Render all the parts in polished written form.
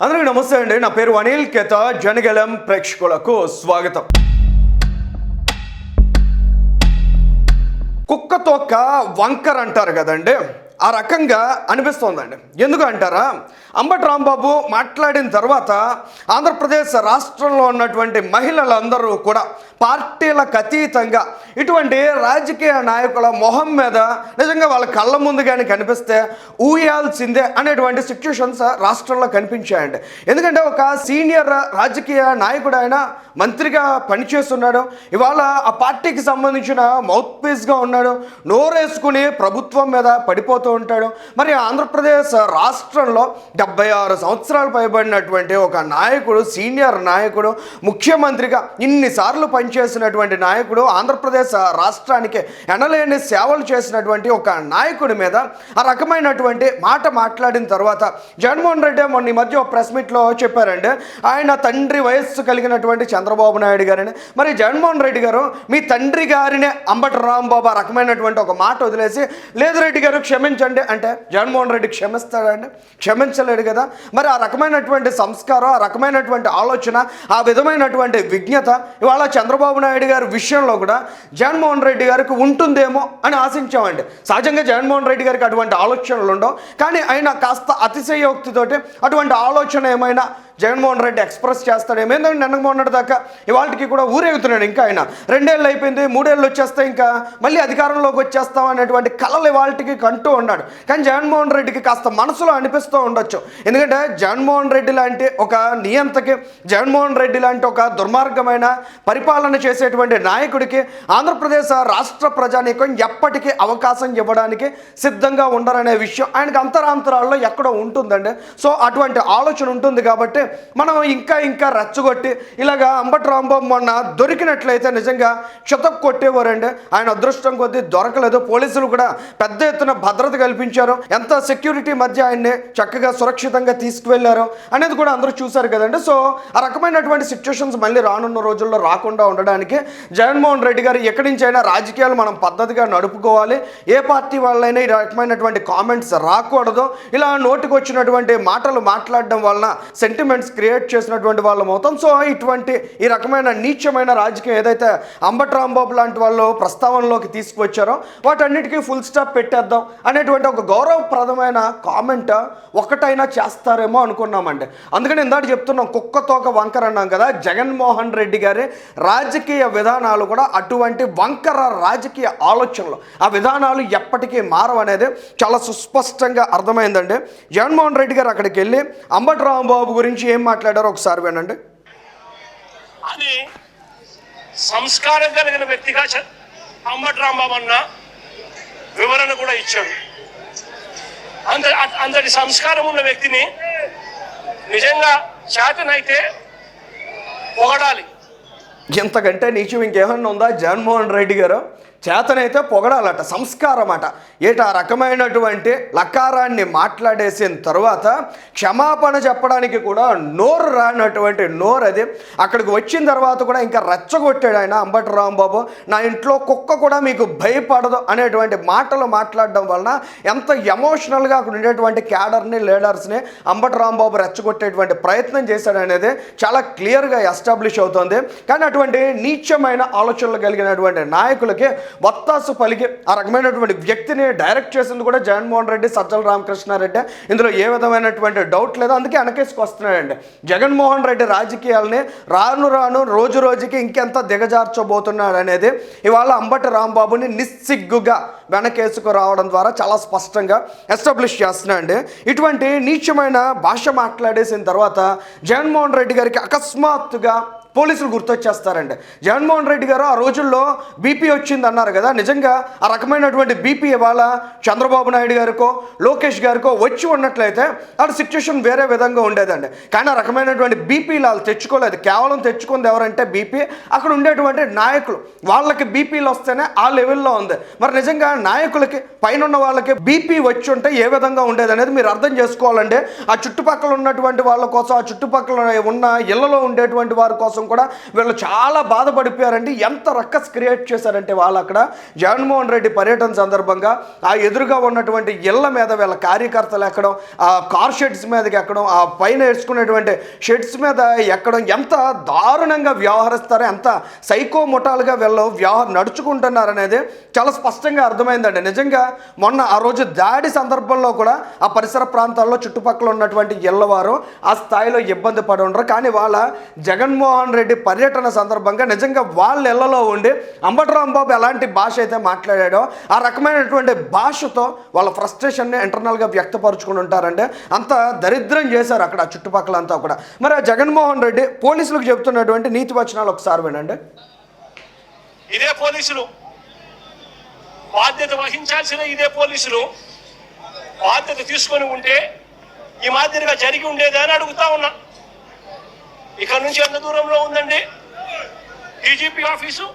అందరికీ నమస్తే అండి. నా పేరు అనిల్ కేత. జనగలం ప్రేక్షకులకు స్వాగతం. కుక్కతోక వంకర్ అంటారు కదండి, ఆ రకంగా అనిపిస్తోందండి. ఎందుకు అంటారా, అంబటి రాంబాబు మాట్లాడిన తర్వాత ఆంధ్రప్రదేశ్ రాష్ట్రంలో ఉన్నటువంటి మహిళలందరూ కూడా పార్టీలకు అతీతంగా ఇటువంటి రాజకీయ నాయకుల మొహం మీద నిజంగా వాళ్ళ కళ్ళ ముందు కానీ కనిపిస్తే ఊయాల్సిందే అనేటువంటి సిచ్యుయేషన్స్ రాష్ట్రంలో కనిపించాయండి. ఎందుకంటే ఒక సీనియర్ రాజకీయ నాయకుడు, ఆయన మంత్రిగా పనిచేస్తున్నాడు, ఇవాళ ఆ పార్టీకి సంబంధించిన మౌత్ పీస్గా ఉన్నాడు, నోరేసుకుని ప్రభుత్వం మీద పడిపోతూ ఉంటాడు. మరి ఆంధ్రప్రదేశ్ రాష్ట్రంలో 76 సంవత్సరాలు పైబడినటువంటి ఒక నాయకుడు, సీనియర్ నాయకుడు, ముఖ్యమంత్రిగా ఇన్నిసార్లు పనిచేసినటువంటి నాయకుడు, ఆంధ్రప్రదేశ్ రాష్ట్రానికి ఎనలేని సేవలు చేసినటువంటి ఒక నాయకుడి మీద ఆ రకమైనటువంటి మాట మాట్లాడిన తర్వాత జగన్మోహన్ రెడ్డి మొన్న ఈ మధ్య ఒక ప్రెస్ మీట్లో చెప్పారండి, ఆయన తండ్రి వయస్సు కలిగినటువంటి చంద్రబాబు నాయుడు గారిని. మరి జగన్మోహన్ రెడ్డి గారు మీ తండ్రి గారినే అంబటి రాంబాబు ఆ రకమైనటువంటి ఒక మాట వదిలేసి, లేదు రెడ్డి గారు క్షమించండి అంటే జగన్మోహన్ రెడ్డి క్షమిస్తాడండి? క్షమించలేడు కదా. మరి ఆ రకమైనటువంటి సంస్కారం, ఆ రకమైనటువంటి ఆలోచన, ఆ విధమైనటువంటి విజ్ఞత ఇవాళ చంద్రబాబు నాయుడు గారి విషయంలో కూడా జగన్మోహన్ రెడ్డి గారికి ఉంటుందేమో అని ఆశించామండి. సహజంగా జగన్మోహన్ రెడ్డి గారికి అటువంటి ఆలోచనలు ఉండవు, కానీ ఆయన కాస్త అతిశయోక్తితోటి అటువంటి ఆలోచన ఏమైనా జగన్మోహన్ రెడ్డి ఎక్స్ప్రెస్ చేస్తాడేమో. ఏంటంటే నిన్నకు మొన్నటి దాకా ఇవాళకి కూడా ఊరేగుతున్నాడు. ఇంకా ఆయన 2 ఏళ్ళు అయిపోయింది, 3 ఏళ్ళు వచ్చేస్తే ఇంకా మళ్ళీ అధికారంలోకి వచ్చేస్తాం అనేటువంటి కళలు ఇవాళకి కంటూ ఉన్నాడు. కానీ జగన్మోహన్ రెడ్డికి కాస్త మనసులో అనిపిస్తూ ఉండొచ్చు. ఎందుకంటే జగన్మోహన్ రెడ్డి లాంటి ఒక నియంతకి, జగన్మోహన్ రెడ్డి లాంటి ఒక దుర్మార్గమైన పరిపాలన చేసేటువంటి నాయకుడికి ఆంధ్రప్రదేశ్ రాష్ట్ర ప్రజానీకం ఎప్పటికీ అవకాశం ఇవ్వడానికి సిద్ధంగా ఉండరనే విషయం ఆయనకు అంతరాంతరాల్లో ఎక్కడో ఉంటుందండి. సో అటువంటి ఆలోచన ఉంటుంది కాబట్టి మనం ఇంకా రెచ్చగొట్టి ఇలాగా అంబటి రాంబాబు మొన్న దొరికినట్లయితే నిజంగా చితక్ కొట్టేవారండి. ఆయన అదృష్టం కొద్దీ దొరకలేదు. పోలీసులు కూడా పెద్ద ఎత్తున భద్రత కల్పించారు, ఎంత సెక్యూరిటీ మధ్య ఆయన్ని చక్కగా సురక్షితంగా తీసుకువెళ్ళారు అనేది కూడా అందరూ చూశారు కదండి. సో ఆ రకమైనటువంటి సిచ్యువేషన్స్ మళ్ళీ రానున్న రోజుల్లో రాకుండా ఉండడానికి జగన్మోహన్ రెడ్డి గారు ఎక్కడి నుంచైనా రాజకీయాలు మనం పద్ధతిగా నడుపుకోవాలి, ఏ పార్టీ వాళ్ళైనా ఈ రకమైనటువంటి కామెంట్స్ రాకూడదు. ఇలా నోటికి వచ్చినటువంటి మాటలు మాట్లాడడం వలన సెంటిమెంట్స్ క్రియేట్ చేసినటువంటి వాళ్ళం అవుతాం. సో ఈ రకమైన నీచమైన రాజకీయం ఏదైతే అంబటి రాంబాబు లాంటి వాళ్ళు ప్రస్తావనలోకి తీసుకువచ్చారో వాటన్నిటికీ ఫుల్ స్టాప్ పెట్టేద్దాం అనేటువంటి ఒక గౌరవప్రదమైన కామెంట్ ఒక్కటైనా చేస్తారేమో అనుకున్నామండి. అందుకని ఇందాక చెప్తున్నాం, కుక్కతోక వంకర అన్నాం కదా. జగన్మోహన్ రెడ్డి గారి రాజకీయ విధానాలు కూడా అటువంటి వంకర రాజకీయ ఆలోచనలు, ఆ విధానాలు ఎప్పటికీ మారవనేది చాలా సుస్పష్టంగా అర్థమైందండి. జగన్మోహన్ రెడ్డి గారు అక్కడికి వెళ్ళి అంబటి రాంబాబు గురించి ఏం మాట్లాడారో ఒకసారి వినండి. అది సంస్కారం కలిగిన వ్యక్తిగా అంబటి రాంబాబు అన్న వివరణ కూడా ఇచ్చాడు. అంతటి సంస్కారం ఉన్న వ్యక్తిని నిజంగా చేతనైతే పొగడాలి. ఇంతకంటే నీచం ఇంకేమన్నా ఉందా? జగన్మోహన్ రెడ్డి గారు చేతనైతే పొగడాలట, సంస్కారం అట. ఆ రకమైనటువంటి లకారాన్ని మాట్లాడేసిన తర్వాత క్షమాపణ చెప్పడానికి కూడా నోరు రానటువంటి నోరు అది. అక్కడికి వచ్చిన తర్వాత కూడా ఇంకా రెచ్చగొట్టాడు ఆయన అంబటి రాంబాబు. నా ఇంట్లో కుక్క కూడా మీకు భయపడదు అనేటువంటి మాటలు మాట్లాడడం వలన ఎంత ఎమోషనల్గా అక్కడ ఉండేటువంటి క్యాడర్ని, లీడర్స్ని అంబటి రాంబాబు రెచ్చగొట్టేటువంటి ప్రయత్నం చేశాడు అనేది చాలా క్లియర్గా ఎస్టాబ్లిష్ అవుతుంది. కానీ అటువంటి నీచమైన ఆలోచనలు కలిగినటువంటి నాయకులకి వత్తాసు పలికి ఆ రకమైనటువంటి వ్యక్తిని డైరెక్ట్ చేసింది కూడా జగన్మోహన్ రెడ్డి, సజ్జల రామకృష్ణారెడ్డి. ఇందులో ఏ విధమైనటువంటి డౌట్ లేదు. అందుకే వెనకేసుకు వస్తున్నాడండి. జగన్మోహన్ రెడ్డి రాజకీయాలని రాను రోజు రోజుకి ఇంకెంత దిగజార్చబోతున్నాడు అనేది ఇవాళ అంబటి రాంబాబుని నిస్సిగ్గుగా వెనకేసుకు రావడం ద్వారా చాలా స్పష్టంగా ఎస్టాబ్లిష్ చేస్తున్నాడండి. ఇటువంటి నీచమైన భాష మాట్లాడేసిన తర్వాత జగన్మోహన్ రెడ్డి గారికి అకస్మాత్తుగా పోలీసులు గుర్తొచ్చేస్తారండి. జగన్మోహన్ రెడ్డి గారు ఆ రోజుల్లో బీపీ వచ్చింది అన్నారు కదా, నిజంగా ఆ రకమైనటువంటి బీపీ ఇవాళ చంద్రబాబు నాయుడు గారికో, లోకేష్ గారికో వచ్చి ఉన్నట్లయితే ఆ సిచ్యువేషన్ వేరే విధంగా ఉండేదండి. కానీ ఆ రకమైనటువంటి బీపీలు వాళ్ళు తెచ్చుకోలేదు. కేవలం తెచ్చుకుంది ఎవరంటే బీపీ అక్కడ ఉండేటువంటి నాయకులు. వాళ్ళకి బీపీలు వస్తేనే ఆ లెవెల్లో ఉంది. మరి నిజంగా నాయకులకి, పైన ఉన్న వాళ్ళకి బీపీ వచ్చి ఉంటే ఏ విధంగా ఉండేది అనేది మీరు అర్థం చేసుకోవాలండి. ఆ చుట్టుపక్కల ఉన్నటువంటి వాళ్ళ కోసం, ఆ చుట్టుపక్కల ఉన్న ఇళ్లలో ఉండేటువంటి వారి కోసం కూడా వీళ్ళు చాలా బాధపడిపోయారండి. ఎంత రక్కస్ క్రియేట్ చేశారంటే వాళ్ళు అక్కడ జగన్మోహన్ రెడ్డి పర్యటన సందర్భంగా ఆ ఎదురుగా ఉన్నటువంటి ఇళ్ల మీద వీళ్ళ కార్యకర్తలు ఎక్కడం, ఆ కార్ షెడ్స్ మీదకి ఎక్కడం, ఆ పైన వేసుకునేటువంటి షెడ్స్ మీద ఎక్కడం, ఎంత దారుణంగా వ్యవహరిస్తారో, ఎంత సైకో ముఠాలుగా వీళ్ళు నడుచుకుంటున్నారనేది చాలా స్పష్టంగా అర్థమైందండి. నిజంగా మొన్న ఆ రోజు దాడి సందర్భంలో కూడా ఆ పరిసర ప్రాంతాల్లో చుట్టుపక్కల ఉన్నటువంటి ఇళ్లవారు ఆ స్థాయిలో ఇబ్బంది పడి ఉండరు. కానీ వాళ్ళ జగన్మోహన్ రెడ్డి పర్యటన సందర్భంగా నిజంగా వాళ్ళ ఇళ్లలో ఉండి అంబటి రాంబాబు ఎలాంటి భాష అయితే మాట్లాడాడో ఆ రకమైనటువంటి భాషతో వాళ్ళ ఫ్రస్ట్రేషన్ని ఇంటర్నల్గా వ్యక్తపరుచుకుని ఉంటారండి. అంత దరిద్రం చేశారు అక్కడ చుట్టుపక్కల అంతా కూడా. మరి ఆ జగన్మోహన్ రెడ్డి పోలీసులకు చెబుతున్నటువంటి నీతి వచనాలు ఒకసారి వినండి. ఇదే పోలీసులు బాధ్యత వహించాల్సిన ఇదే పోలీసులు బాధ్యత తీసుకొని ఉంటే ఈ మాదిరిగా జరిగి ఉండేది అని అడుగుతా ఉన్నా. ఇక్కడ నుంచి ఎంత దూరంలో ఉందండి డీజీపీ ఆఫీసు?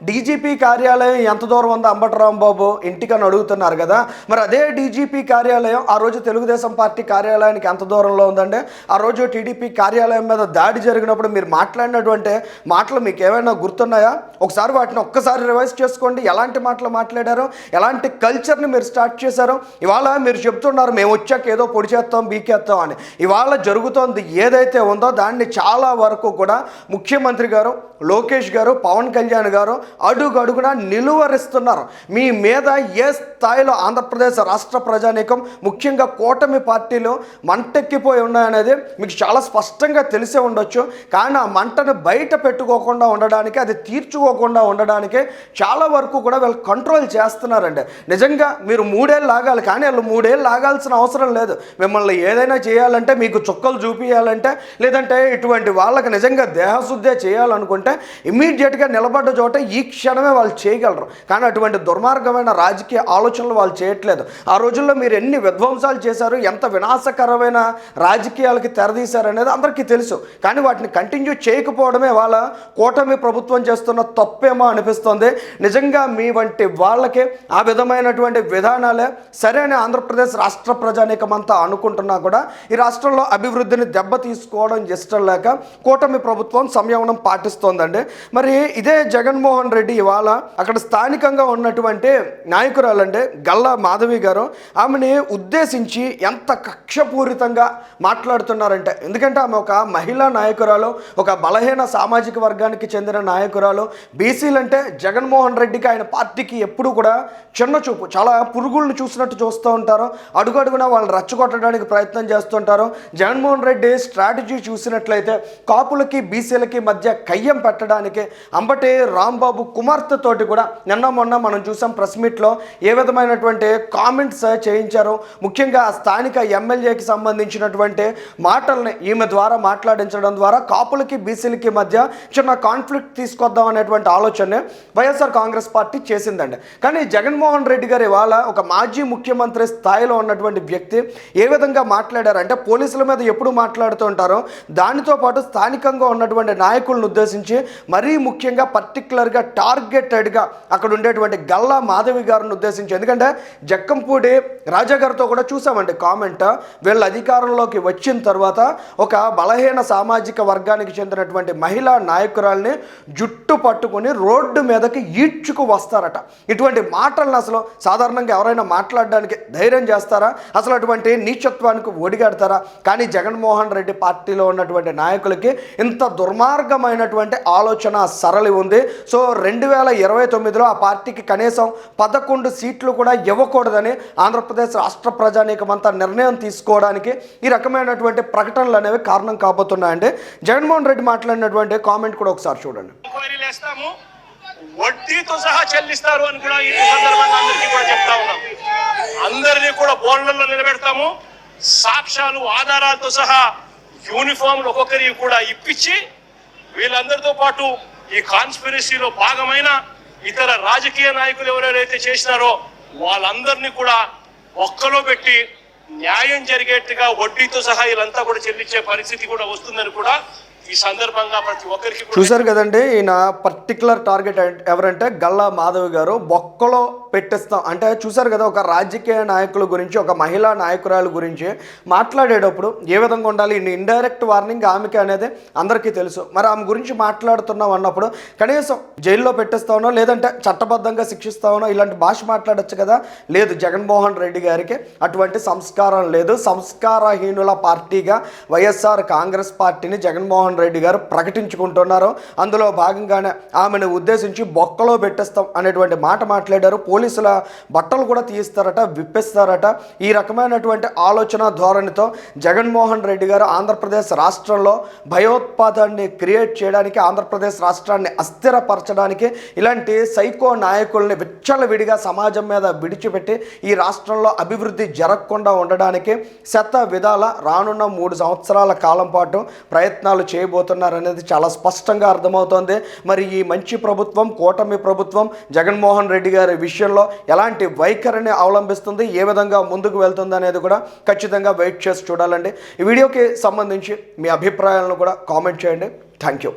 డీజీపీ కార్యాలయం ఎంత దూరం ఉందో అంబటి రాంబాబు ఇంటికని అడుగుతున్నారు కదా. మరి అదే డీజీపీ కార్యాలయం ఆ రోజు తెలుగుదేశం పార్టీ కార్యాలయానికి ఎంత దూరంలో ఉందండి? ఆ రోజు టీడీపీ కార్యాలయం మీద దాడి జరిగినప్పుడు మీరు మాట్లాడినటువంటి మాటలు మీకు ఏమైనా గుర్తున్నాయా? ఒకసారి వాటిని ఒక్కసారి రివైజ్ చేసుకోండి. ఎలాంటి మాటలు మాట్లాడారో, ఎలాంటి కల్చర్ని మీరు స్టార్ట్ చేశారో. ఇవాళ మీరు చెప్తున్నారు మేము వచ్చాక ఏదో పొడి చేస్తాం బీకేస్తాం అని. ఇవాళ జరుగుతోంది ఏదైతే ఉందో దాన్ని చాలా వరకు కూడా ముఖ్యమంత్రి గారు, లోకేష్ గారు, పవన్ కళ్యాణ్ గారు అడుగడుగునా నిలువరిస్తున్నారు. మీ మీద ఏ స్థాయిలో ఆంధ్రప్రదేశ్ రాష్ట్ర ప్రజానీకం, ముఖ్యంగా కూటమి పార్టీలు మంటెక్కిపోయి ఉన్నాయనేది మీకు చాలా స్పష్టంగా తెలిసే ఉండొచ్చు. కానీ ఆ మంటను బయట పెట్టుకోకుండా ఉండడానికి, అది తీర్చుకోకుండా ఉండడానికి చాలా వరకు కూడా వీళ్ళు కంట్రోల్ చేస్తున్నారండి. నిజంగా మీరు 3 ఏళ్ళు లాగాలి, కానీ వాళ్ళు 3 ఏళ్ళు లాగాల్సిన అవసరం లేదు. మిమ్మల్ని ఏదైనా చేయాలంటే, మీకు చుక్కలు చూపించాలంటే, లేదంటే ఇటువంటి వాళ్ళకి నిజంగా దేహశుద్ధే చేయాలనుకుంటే ఇమ్మీడియట్గా నిలబడ్డ చోట ఈ క్షణమే వాళ్ళు చేయగలరు. కానీ అటువంటి దుర్మార్గమైన రాజకీయ ఆలోచనలు వాళ్ళు చేయట్లేదు. ఆ రోజుల్లో మీరు ఎన్ని విధ్వంసాలు చేశారు, ఎంత వినాశకరమైన రాజకీయాలకి తెరదీశారనేది అందరికీ తెలుసు. కానీ వాటిని కంటిన్యూ చేయకపోవడమే వాళ్ళ కూటమి ప్రభుత్వం చేస్తున్న తప్పేమో అనిపిస్తుంది. నిజంగా మీ వంటి వాళ్ళకి ఆ విధమైనటువంటి విధానాలే సరైన ఆంధ్రప్రదేశ్ రాష్ట్ర ప్రజానీకమంతా అనుకుంటున్నా కూడా ఈ రాష్ట్రంలో అభివృద్ధిని దెబ్బ తీసుకోవడం ఇష్టం లేక కూటమి ప్రభుత్వం సంయమనం పాటిస్తోందండి. మరి ఇదే జగన్మోహన్ రెడ్డి ఇవాళ అక్కడ స్థానికంగా ఉన్నటువంటి నాయకురాలండి గల్లా మాధవి గారు, ఆమెని ఉద్దేశించి ఎంత కక్షపూరితంగా మాట్లాడుతున్నారంటే, ఎందుకంటే ఆమె ఒక మహిళా నాయకురాలు, ఒక బలహీన సామాజిక వర్గానికి చెందిన నాయకురాలు. బీసీలంటే జగన్మోహన్ రెడ్డికి, ఆయన పార్టీకి ఎప్పుడు కూడా చిన్న చూపు, చాలా పురుగులను చూసినట్టు చూస్తూ ఉంటారు. అడుగడుగునా వాళ్ళని రెచ్చగొట్టడానికి ప్రయత్నం చేస్తుంటారు. జగన్మోహన్ రెడ్డి స్ట్రాటజీ చూసినట్లయితే కాపులకి బీసీలకి మధ్య కయ్యం పెట్టడానికి అంబటి రాంబాబు కుమార్తెతోటి కూడా నిన్న మొన్న మనం చూసాం ప్రెస్ మీట్లో ఏ విధమైనటువంటి కామెంట్స్ చేయించారో. ముఖ్యంగా స్థానిక ఎమ్మెల్యేకి సంబంధించినటువంటి మాటల్ని ఈమె ద్వారా మాట్లాడించడం ద్వారా కాపులకి బీసీలకి మధ్య చిన్న కాన్ఫ్లిక్ట్ తీసుకొద్దాం అనేటువంటి ఆలోచన వైఎస్ఆర్ కాంగ్రెస్ పార్టీ చేసిందండి. కానీ జగన్మోహన్ రెడ్డి గారు ఇవాళ ఒక మాజీ ముఖ్యమంత్రి స్థాయిలో ఉన్నటువంటి వ్యక్తి ఏ విధంగా మాట్లాడారంటే, పోలీసుల మీద ఎప్పుడు మాట్లాడుతూ ఉంటారో దానితో పాటు స్థానికంగా ఉన్నటువంటి నాయకులను ఉద్దేశించి మరీ ముఖ్యంగా పర్టికులర్గా టార్గెటెడ్గా అక్కడ ఉండేటువంటి గల్లా మాధవి గారిని ఉద్దేశించి, ఎందుకంటే జక్కంపూడి రాజా గారితో కూడా చూసామండి కామెంట్, వీళ్ళ అధికారంలోకి వచ్చిన తర్వాత ఒక బలహీన సామాజిక వర్గానికి చెందినటువంటి మహిళా నాయకురాల్ని జుట్టు పట్టుకొని రోడ్డు మీదకి ఈడ్చుకు వస్తారట. ఇటువంటి మాటలను అసలు సాధారణంగా ఎవరైనా మాట్లాడడానికి ధైర్యం చేస్తారా? అసలు అటువంటి నీచత్వానికి ఒడిగడతారా? కానీ జగన్మోహన్ రెడ్డి పార్టీలో ఉన్నటువంటి నాయకులకి ఇంత దుర్మార్గమైనటువంటి ఆలోచన సరళి ఉంది. సో 2029లో ఆ పార్టీకి కనీసం 11 సీట్లు కూడా ఇవ్వకూడదని ఆంధ్రప్రదేశ్ రాష్ట్ర ప్రజానీకమంతా నిర్ణయం తీసుకోవడానికి ఈ రకమైనటువంటి ప్రకటనలు అనేవి కారణం కాబోతున్నాయండి. జగన్మోహన్ రెడ్డి మాట్లాడినటువంటి కామెంట్ కూడా ఒకసారి చూడండి. వడ్డీతో సహా చెల్లిస్తారు అని కూడా ఈ సందర్భంగా అందరికీ కూడా చెప్తా ఉన్నాం. అందరినీ కూడా బోర్డులలో నిలబెడతాము, సాక్ష్యాలు ఆధారాలతో సహా యూనిఫామ్లు ఒక్కొక్కరి కూడా ఇప్పించి వీళ్ళందరితో పాటు ఈ కాన్స్పిరసీలో భాగమైన ఇతర రాజకీయ నాయకులు ఎవరెవరైతే చేసినారో వాళ్ళందరినీ కూడా ఒక్కలో పెట్టి న్యాయం జరిగేట్టుగా వడ్డీతో సహా వీళ్ళంతా కూడా చెల్లించే పరిస్థితి కూడా వస్తుందని కూడా ఈ సందర్భంగా ప్రతి ఒక్కరికి కూడా చూశారు కదండి, ఈయన పర్టికులర్ టార్గెట్ ఎవరంటే గల్లా మాధవ్ గారు. బొక్కలో పెట్టిస్తాం అంటే చూశారు కదా, ఒక రాజకీయ నాయకుల గురించి, ఒక మహిళా నాయకురాలు గురించి మాట్లాడేటప్పుడు ఏ విధంగా ఉండాలి, ఇండైరెక్ట్ వార్నింగ్ ఆమెకి అనేది అందరికీ తెలుసు. మరి ఆమె గురించి మాట్లాడుతున్నాం అన్నప్పుడు కనీసం జైల్లో పెట్టిస్తామనో లేదంటే చట్టబద్ధంగా శిక్షిస్తామనో ఇలాంటి భాష మాట్లాడచ్చు కదా. లేదు, జగన్మోహన్ రెడ్డి గారికి అటువంటి సంస్కారం లేదు. సంస్కారహీనుల పార్టీగా వైఎస్ఆర్ కాంగ్రెస్ పార్టీని జగన్మోహన్ రెడ్డి గారు ప్రకటించుకుంటున్నారు. అందులో భాగంగానే ఆమెను ఉద్దేశించి బొక్కలో పెట్టేస్తాం అనేటువంటి మాట మాట్లాడారు. పోలీసుల బట్టలు కూడా తీయిస్తారట, విప్పిస్తారట. ఈ రకమైనటువంటి ఆలోచన ధోరణితో జగన్మోహన్ రెడ్డి గారు ఆంధ్రప్రదేశ్ రాష్ట్రంలో భయోత్పాదాన్ని క్రియేట్ చేయడానికి, ఆంధ్రప్రదేశ్ రాష్ట్రాన్ని అస్థిరపరచడానికి ఇలాంటి సైకో నాయకుల్ని విచ్చలవిడిగా సమాజం మీద విడిచిపెట్టి ఈ రాష్ట్రంలో అభివృద్ధి జరగకుండా ఉండడానికి శత విధాల రానున్న 3 సంవత్సరాల కాలం పాటు ప్రయత్నాలు చేయబోతున్నారనేది చాలా స్పష్టంగా అర్థమవుతోంది. మరి ఈ మంచి ప్రభుత్వం, కూటమి ప్రభుత్వం జగన్మోహన్ రెడ్డి గారి విషయంలో ఎలాంటి వైఖరిని అవలంబిస్తుంది, ఏ విధంగా ముందుకు వెళ్తుంది అనేది కూడా ఖచ్చితంగా వెయిట్ చేసి చూడాలండి. ఈ వీడియోకి సంబంధించి మీ అభిప్రాయాలను కూడా కామెంట్ చేయండి. Thank you.